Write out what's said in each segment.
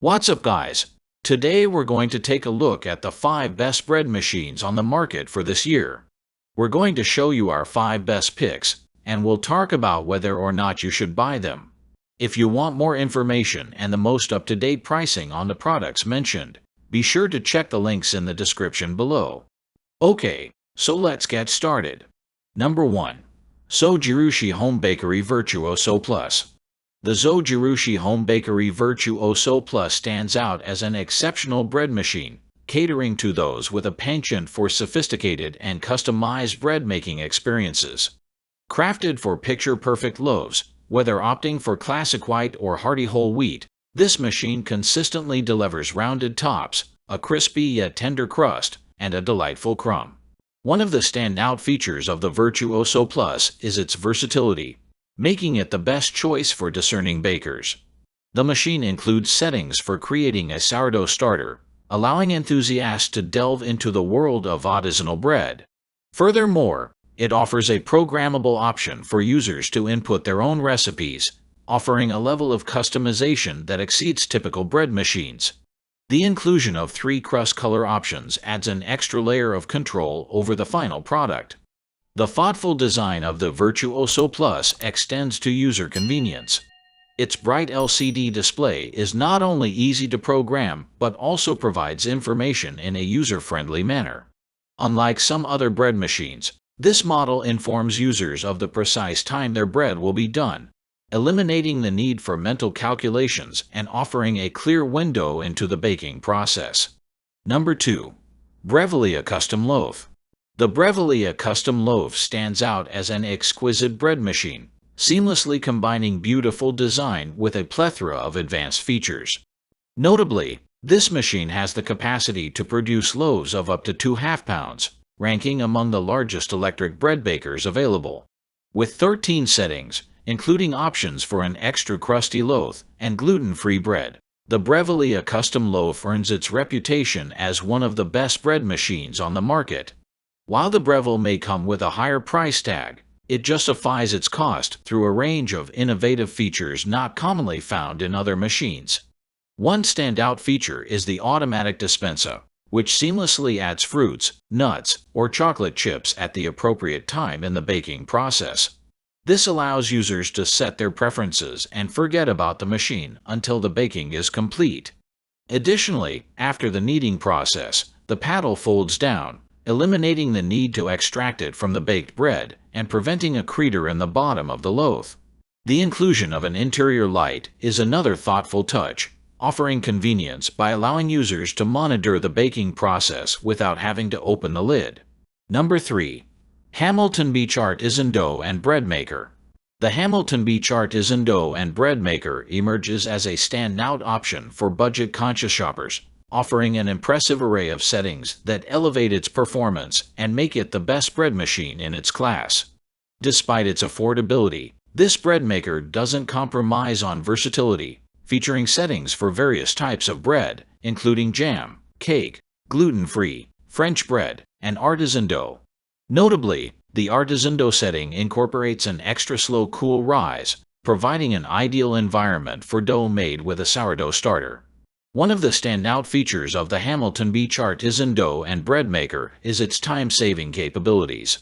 What's up, guys? Today we're going to take a look at the 5 best bread machines on the market for this year. We're going to show you our 5 best picks, and we'll talk about whether or not you should buy them. If you want more information and the most up-to-date pricing on the products mentioned, be sure to check the links in the description below. Okay, so let's get started. Number 1. Zojirushi Home Bakery Virtuoso Plus. The Zojirushi Home Bakery Virtuoso Plus stands out as an exceptional bread machine, catering to those with a penchant for sophisticated and customized bread-making experiences. Crafted for picture-perfect loaves, whether opting for classic white or hearty whole wheat, this machine consistently delivers rounded tops, a crispy yet tender crust, and a delightful crumb. One of the standout features of the Virtuoso Plus is its versatility, making it the best choice for discerning bakers. The machine includes settings for creating a sourdough starter, allowing enthusiasts to delve into the world of artisanal bread. Furthermore, it offers a programmable option for users to input their own recipes, offering a level of customization that exceeds typical bread machines. The inclusion of 3 crust color options adds an extra layer of control over the final product. The thoughtful design of the Virtuoso Plus extends to user convenience. Its bright LCD display is not only easy to program but also provides information in a user-friendly manner. Unlike some other bread machines, this model informs users of the precise time their bread will be done, eliminating the need for mental calculations and offering a clear window into the baking process. Number 2. Brevilia Custom Loaf. The Brevilia Custom Loaf stands out as an exquisite bread machine, seamlessly combining beautiful design with a plethora of advanced features. Notably, this machine has the capacity to produce loaves of up to 2½ pounds, ranking among the largest electric bread bakers available. With 13 settings, including options for an extra crusty loaf and gluten-free bread, the Brevilia Custom Loaf earns its reputation as one of the best bread machines on the market. While the Breville may come with a higher price tag, it justifies its cost through a range of innovative features not commonly found in other machines. One standout feature is the automatic dispenser, which seamlessly adds fruits, nuts, or chocolate chips at the appropriate time in the baking process. This allows users to set their preferences and forget about the machine until the baking is complete. Additionally, after the kneading process, the paddle folds down, eliminating the need to extract it from the baked bread and preventing a crater in the bottom of the loaf. The inclusion of an interior light is another thoughtful touch, offering convenience by allowing users to monitor the baking process without having to open the lid. Number 3. Hamilton Beach Artisan Dough and Bread Maker. The Hamilton Beach Artisan Dough and Bread Maker emerges as a standout option for budget-conscious shoppers, offering an impressive array of settings that elevate its performance and make it the best bread machine in its class. Despite its affordability, this bread maker doesn't compromise on versatility, featuring settings for various types of bread, including jam, cake, gluten-free, French bread, and artisan dough. Notably, the artisan dough setting incorporates an extra slow cool rise, providing an ideal environment for dough made with a sourdough starter. One of the standout features of the Hamilton Beach Artisan Dough and Bread Maker is its time-saving capabilities.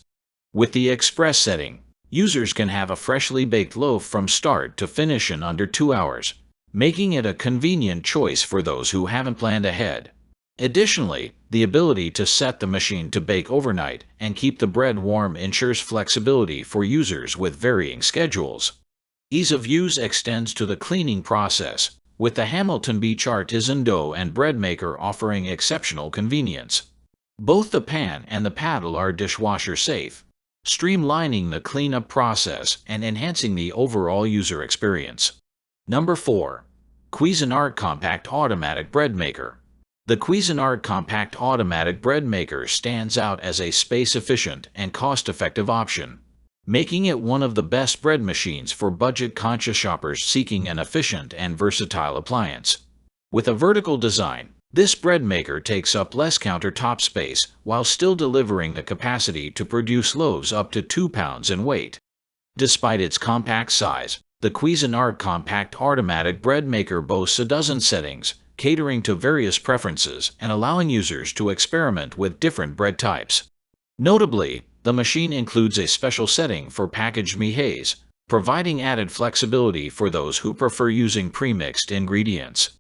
With the Express setting, users can have a freshly baked loaf from start to finish in under 2 hours, making it a convenient choice for those who haven't planned ahead. Additionally, the ability to set the machine to bake overnight and keep the bread warm ensures flexibility for users with varying schedules. Ease of use extends to the cleaning process, with the Hamilton Beach Artisan Dough and Bread Maker offering exceptional convenience. Both the pan and the paddle are dishwasher safe, streamlining the cleanup process and enhancing the overall user experience. Number 4. Cuisinart Compact Automatic Bread Maker. The Cuisinart Compact Automatic Bread Maker stands out as a space-efficient and cost-effective option, making it one of the best bread machines for budget-conscious shoppers seeking an efficient and versatile appliance. With a vertical design, this bread maker takes up less countertop space while still delivering the capacity to produce loaves up to 2 pounds in weight. Despite its compact size, the Cuisinart Compact Automatic Bread Maker boasts a dozen settings, catering to various preferences and allowing users to experiment with different bread types. Notably, the machine includes a special setting for packaged mihés, providing added flexibility for those who prefer using pre-mixed ingredients.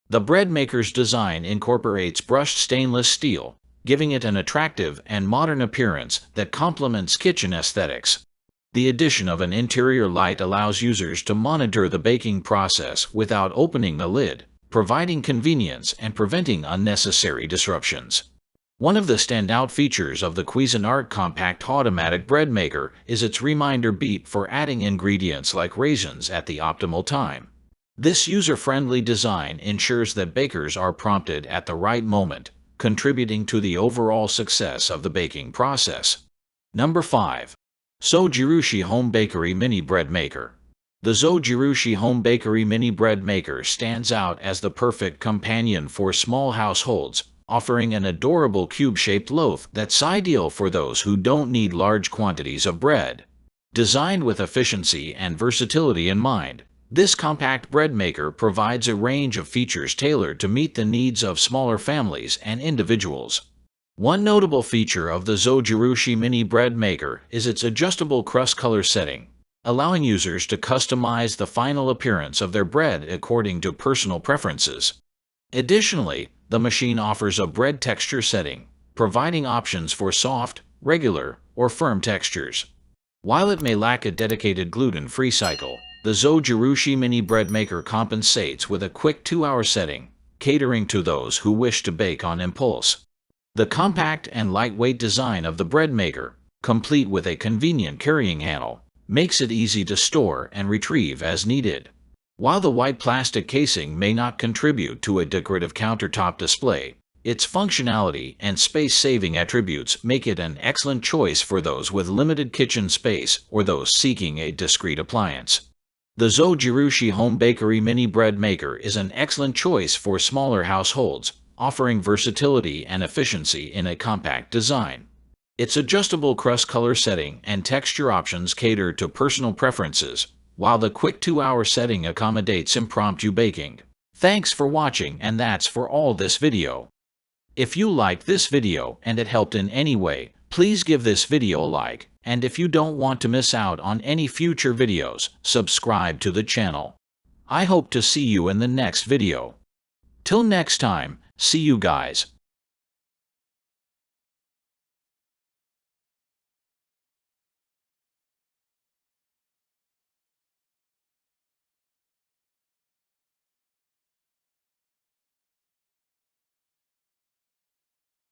The bread maker's design incorporates brushed stainless steel, giving it an attractive and modern appearance that complements kitchen aesthetics. The addition of an interior light allows users to monitor the baking process without opening the lid, providing convenience and preventing unnecessary disruptions. One of the standout features of the Cuisinart Compact Automatic Bread Maker is its reminder beep for adding ingredients like raisins at the optimal time. This user-friendly design ensures that bakers are prompted at the right moment, contributing to the overall success of the baking process. Number 5. Zojirushi Home Bakery Mini Bread Maker. The Zojirushi Home Bakery Mini Bread Maker stands out as the perfect companion for small households, offering an adorable cube-shaped loaf that's ideal for those who don't need large quantities of bread. Designed with efficiency and versatility in mind, this compact bread maker provides a range of features tailored to meet the needs of smaller families and individuals. One notable feature of the Zojirushi Mini Bread Maker is its adjustable crust color setting, allowing users to customize the final appearance of their bread according to personal preferences. Additionally, the machine offers a bread texture setting, providing options for soft, regular, or firm textures. While it may lack a dedicated gluten-free cycle, the Zojirushi Mini Bread Maker compensates with a quick 2-hour setting, catering to those who wish to bake on impulse. The compact and lightweight design of the bread maker, complete with a convenient carrying handle, makes it easy to store and retrieve as needed. While the white plastic casing may not contribute to a decorative countertop display, its functionality and space-saving attributes make it an excellent choice for those with limited kitchen space or those seeking a discreet appliance. The Zojirushi Home Bakery Mini Bread Maker is an excellent choice for smaller households, offering versatility and efficiency in a compact design. Its adjustable crust color setting and texture options cater to personal preferences, while the quick 2-hour setting accommodates impromptu baking. Thanks for watching, and that's for all this video. If you liked this video and it helped in any way, please give this video a like, and if you don't want to miss out on any future videos, subscribe to the channel. I hope to see you in the next video. Till next time, see you guys.